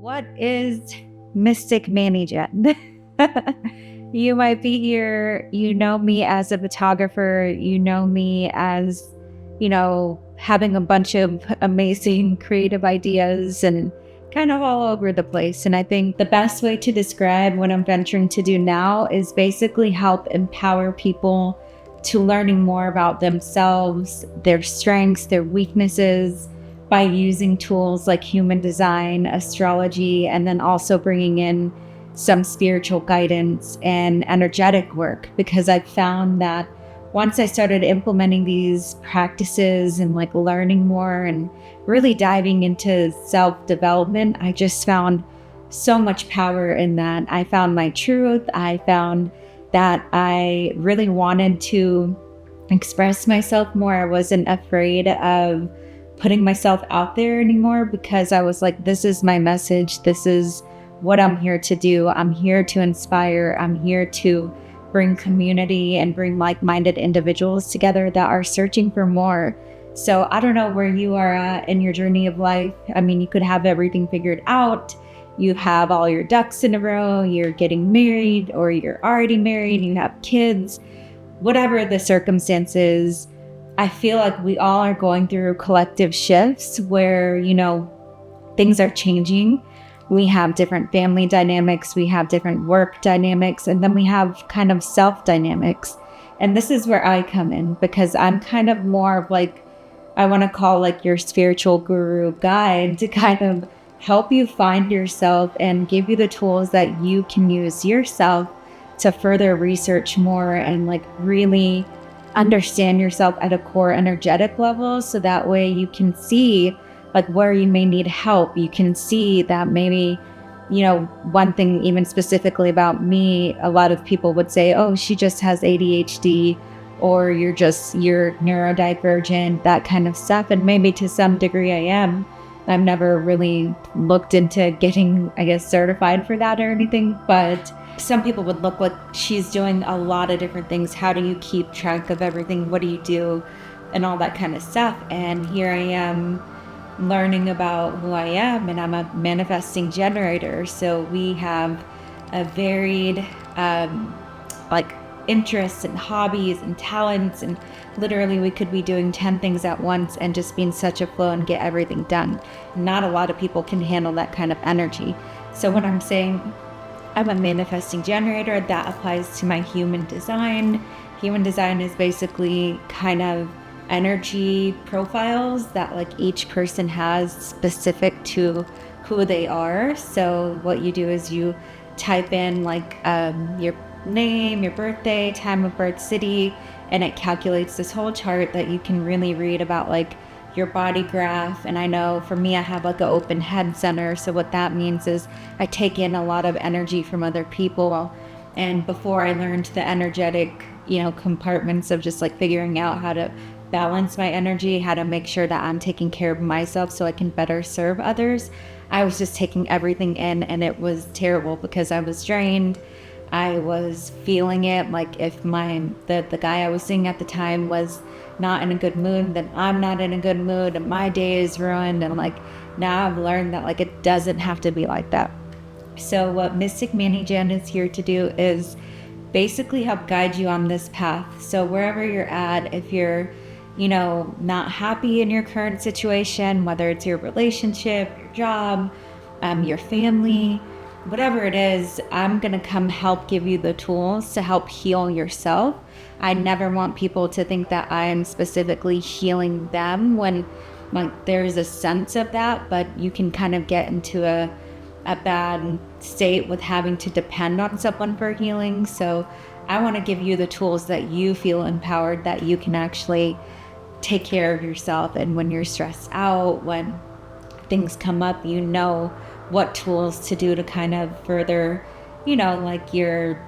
What is Mystic Management? You might be here, you know me as a photographer, you know me as, having a bunch of amazing creative ideas and kind of all over the place. And I think the best way to describe what I'm venturing to do now is basically help empower people to learning more about themselves, their strengths, their weaknesses, by using tools like human design, astrology, and then also bringing in some spiritual guidance and energetic work, because I found that once I started implementing these practices and learning more and really diving into self-development, I just found so much power in that. I found my truth. I found that I really wanted to express myself more. I wasn't afraid of putting myself out there anymore, because I was like, this is my message. This is what I'm here to do. I'm here to inspire. I'm here to bring community and bring like-minded individuals together that are searching for more. So I don't know where you are at in your journey of life. I mean, you could have everything figured out. You have all your ducks in a row. You're getting married, or you're already married. You have kids. Whatever the circumstances, I feel like we all are going through collective shifts where, things are changing. We have different family dynamics, we have different work dynamics, and then we have kind of self dynamics. And this is where I come in, because I'm kind of more of I want to call your spiritual guru guide to kind of help you find yourself and give you the tools that you can use yourself to further research more and really understand yourself at a core energetic level, so that way you can see where you may need help. You can see that maybe, one thing even specifically about me, a lot of people would say, oh, she just has ADHD, or you're neurodivergent, that kind of stuff. And maybe to some degree I am. I've never really looked into getting, certified for that or anything, but some people would look like she's doing a lot of different things. How do you keep track of everything? What do you do? And all that kind of stuff. And here I am learning about who I am, and I'm a manifesting generator. So we have a varied interests and hobbies and talents, and literally we could be doing 10 things at once and just be in such a flow and get everything done. Not a lot of people can handle that kind of energy. So when I'm saying I'm a manifesting generator, that applies to my human design. Human design is basically kind of energy profiles that each person has specific to who they are. So what you do is you type in your name, your birthday, time of birth, city, and it calculates this whole chart that you can really read about your body graph. And I know for me, I have an open head center. So what that means is I take in a lot of energy from other people. And before I learned the energetic, compartments of just figuring out how to balance my energy, how to make sure that I'm taking care of myself so I can better serve others, I was just taking everything in, and it was terrible because I was drained. I was feeling it. If the guy I was seeing at the time was not in a good mood, then I'm not in a good mood and my day is ruined. And now I've learned that it doesn't have to be like that. So what Mystic Management is here to do is basically help guide you on this path. So wherever you're at, if you're not happy in your current situation, whether it's your relationship, your job, your family, whatever it is, I'm going to come help give you the tools to help heal yourself. I never want people to think that I am specifically healing them when there's a sense of that, but you can kind of get into a bad state with having to depend on someone for healing. So I want to give you the tools that you feel empowered, that you can actually take care of yourself. And when you're stressed out, when things come up, what tools to do to kind of further, the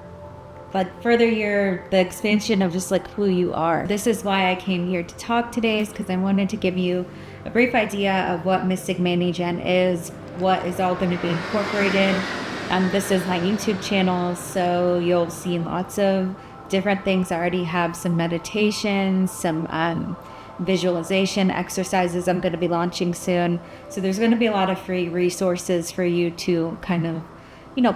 expansion of just who you are. This is why I came here to talk today, is because I wanted to give you a brief idea of what Mystic Management is, what is all going to be incorporated. This is my YouTube channel, so you'll see lots of different things. I already have some meditations, some visualization exercises I'm going to be launching soon. So there's going to be a lot of free resources for you to kind of,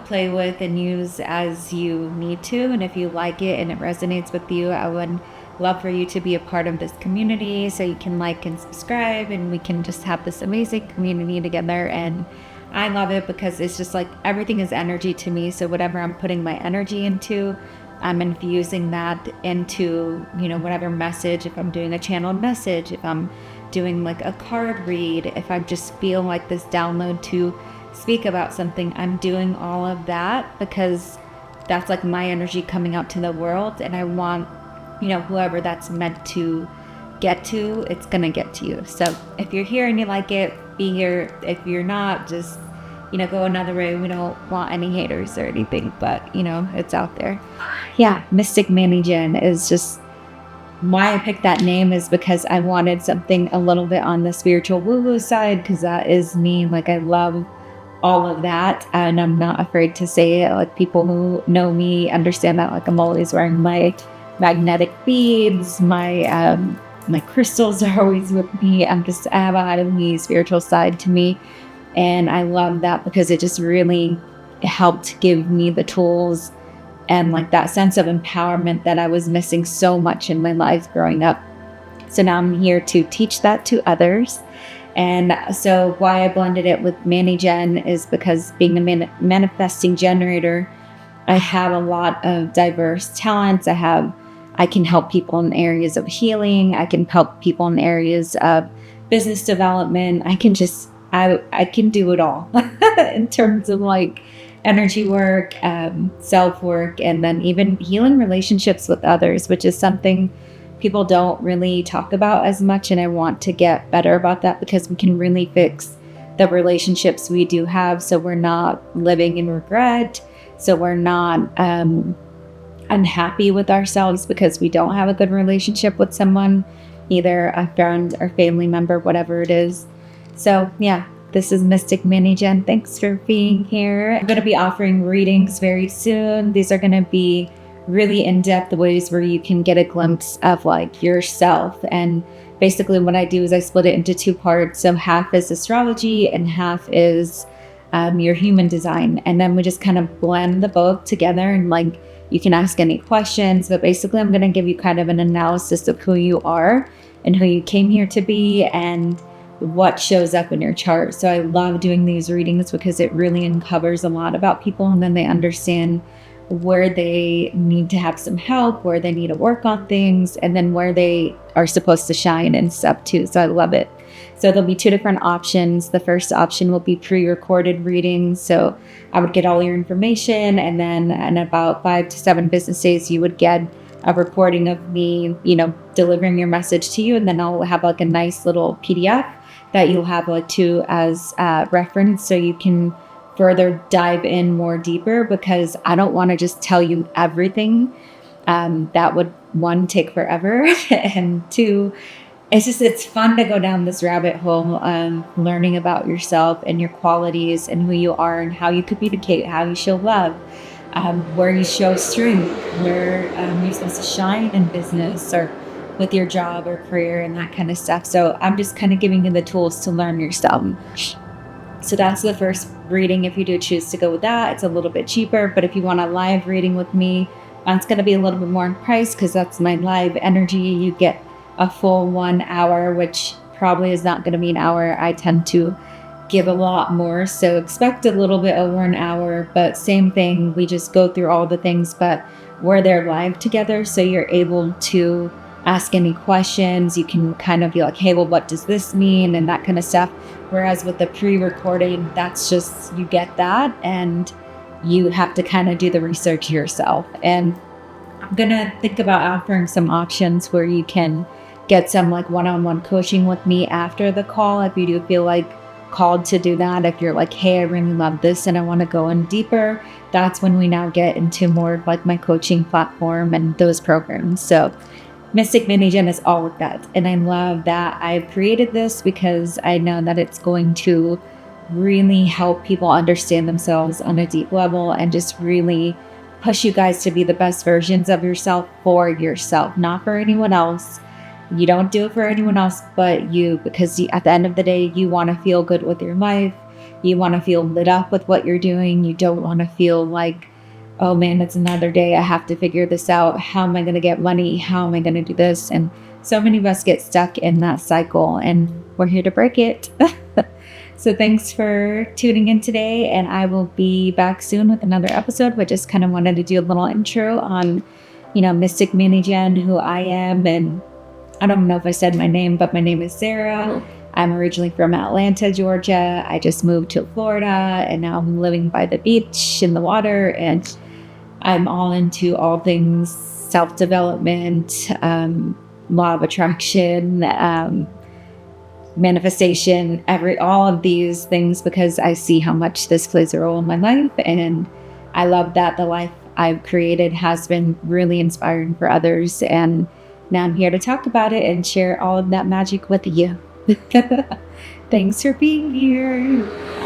play with and use as you need to. And if you like it and it resonates with you, I would love for you to be a part of this community so you can like and subscribe and we can just have this amazing community together. And I love it because it's just like everything is energy to me. So whatever I'm putting my energy into, I'm infusing that into, whatever message, if I'm doing a channeled message, if I'm doing like a card read, if I just feel like this download to speak about something, I'm doing all of that because that's like my energy coming out to the world. And I want, whoever that's meant to get to, it's going to get to you. So if you're here and you like it, be here. If you're not, just, go another way. We don't want any haters or anything, but, it's out there. Yeah, Mystic Manny Jen is just why I picked that name is because I wanted something a little bit on the spiritual woo-woo side because that is me. Like I love all of that and I'm not afraid to say it. Like people who know me understand that like I'm always wearing my magnetic beads, my crystals are always with me. I have a highly spiritual side to me. And I love that because it just really helped give me the tools and like that sense of empowerment that I was missing so much in my life growing up. So now I'm here to teach that to others. And so why I blended it with Manny Jen is because being a manifesting generator, I have a lot of diverse talents. I can help people in areas of healing. I can help people in areas of business development. I can do it all in terms of like energy work, self work, and then even healing relationships with others, which is something people don't really talk about as much. And I want to get better about that because we can really fix the relationships we do have. So we're not living in regret. So we're not unhappy with ourselves because we don't have a good relationship with someone, either a friend or family member, whatever it is. So yeah, this is Mystic Manny Jen. Thanks for being here. I'm going to be offering readings very soon. These are going to be really in-depth ways where you can get a glimpse of like yourself. And basically what I do is I split it into two parts. So half is astrology and half is your human design. And then we just kind of blend the both together and like you can ask any questions, but basically I'm going to give you kind of an analysis of who you are and who you came here to be and what shows up in your chart. So I love doing these readings because it really uncovers a lot about people and then they understand where they need to have some help, where they need to work on things, and then where they are supposed to shine and stuff too. So I love it. So there'll be two different options. The first option will be pre-recorded readings. So I would get all your information and then in about 5 to 7 business days, you would get a recording of me, delivering your message to you. And then I'll have like a nice little PDF that you'll have like to as reference so you can further dive in more deeper because I don't want to just tell you everything. That would, one, take forever and two, it's fun to go down this rabbit hole learning about yourself and your qualities and who you are and how you communicate, how you show love, where you show strength, where you're supposed to shine in business or with your job or career and that kind of stuff. So I'm just kind of giving you the tools to learn yourself. So that's the first reading. If you do choose to go with that, it's a little bit cheaper. But if you want a live reading with me, it's going to be a little bit more in price because that's my live energy. You get a full 1 hour, which probably is not going to be an hour. I tend to give a lot more. So expect a little bit over an hour, but same thing. We just go through all the things, but we're there live together. So you're able to ask any questions. You can kind of be like, hey, well, what does this mean? And that kind of stuff. Whereas with the pre-recording, that's just, you get that and you have to kind of do the research yourself. And I'm going to think about offering some options where you can get some like one-on-one coaching with me after the call. If you do feel like called to do that, if you're like, hey, I really love this and I want to go in deeper, that's when we now get into more of like my coaching platform and those programs. So Mystic Manny Jen is all of that. And I love that I've created this because I know that it's going to really help people understand themselves on a deep level and just really push you guys to be the best versions of yourself for yourself, not for anyone else. You don't do it for anyone else but you, because at the end of the day, you want to feel good with your life. You want to feel lit up with what you're doing. You don't want to feel like, oh man, it's another day. I have to figure this out. How am I going to get money? How am I going to do this? And so many of us get stuck in that cycle, and we're here to break it. So thanks for tuning in today, and I will be back soon with another episode. But just kind of wanted to do a little intro on, Mystic Mini Jen, who I am. And I don't know if I said my name, but my name is Sarah. I'm originally from Atlanta, Georgia. I just moved to Florida, and now I'm living by the beach in the water, and I'm all into all things self-development, law of attraction, manifestation, all of these things, because I see how much this plays a role in my life. And I love that the life I've created has been really inspiring for others. And now I'm here to talk about it and share all of that magic with you. Thanks for being here.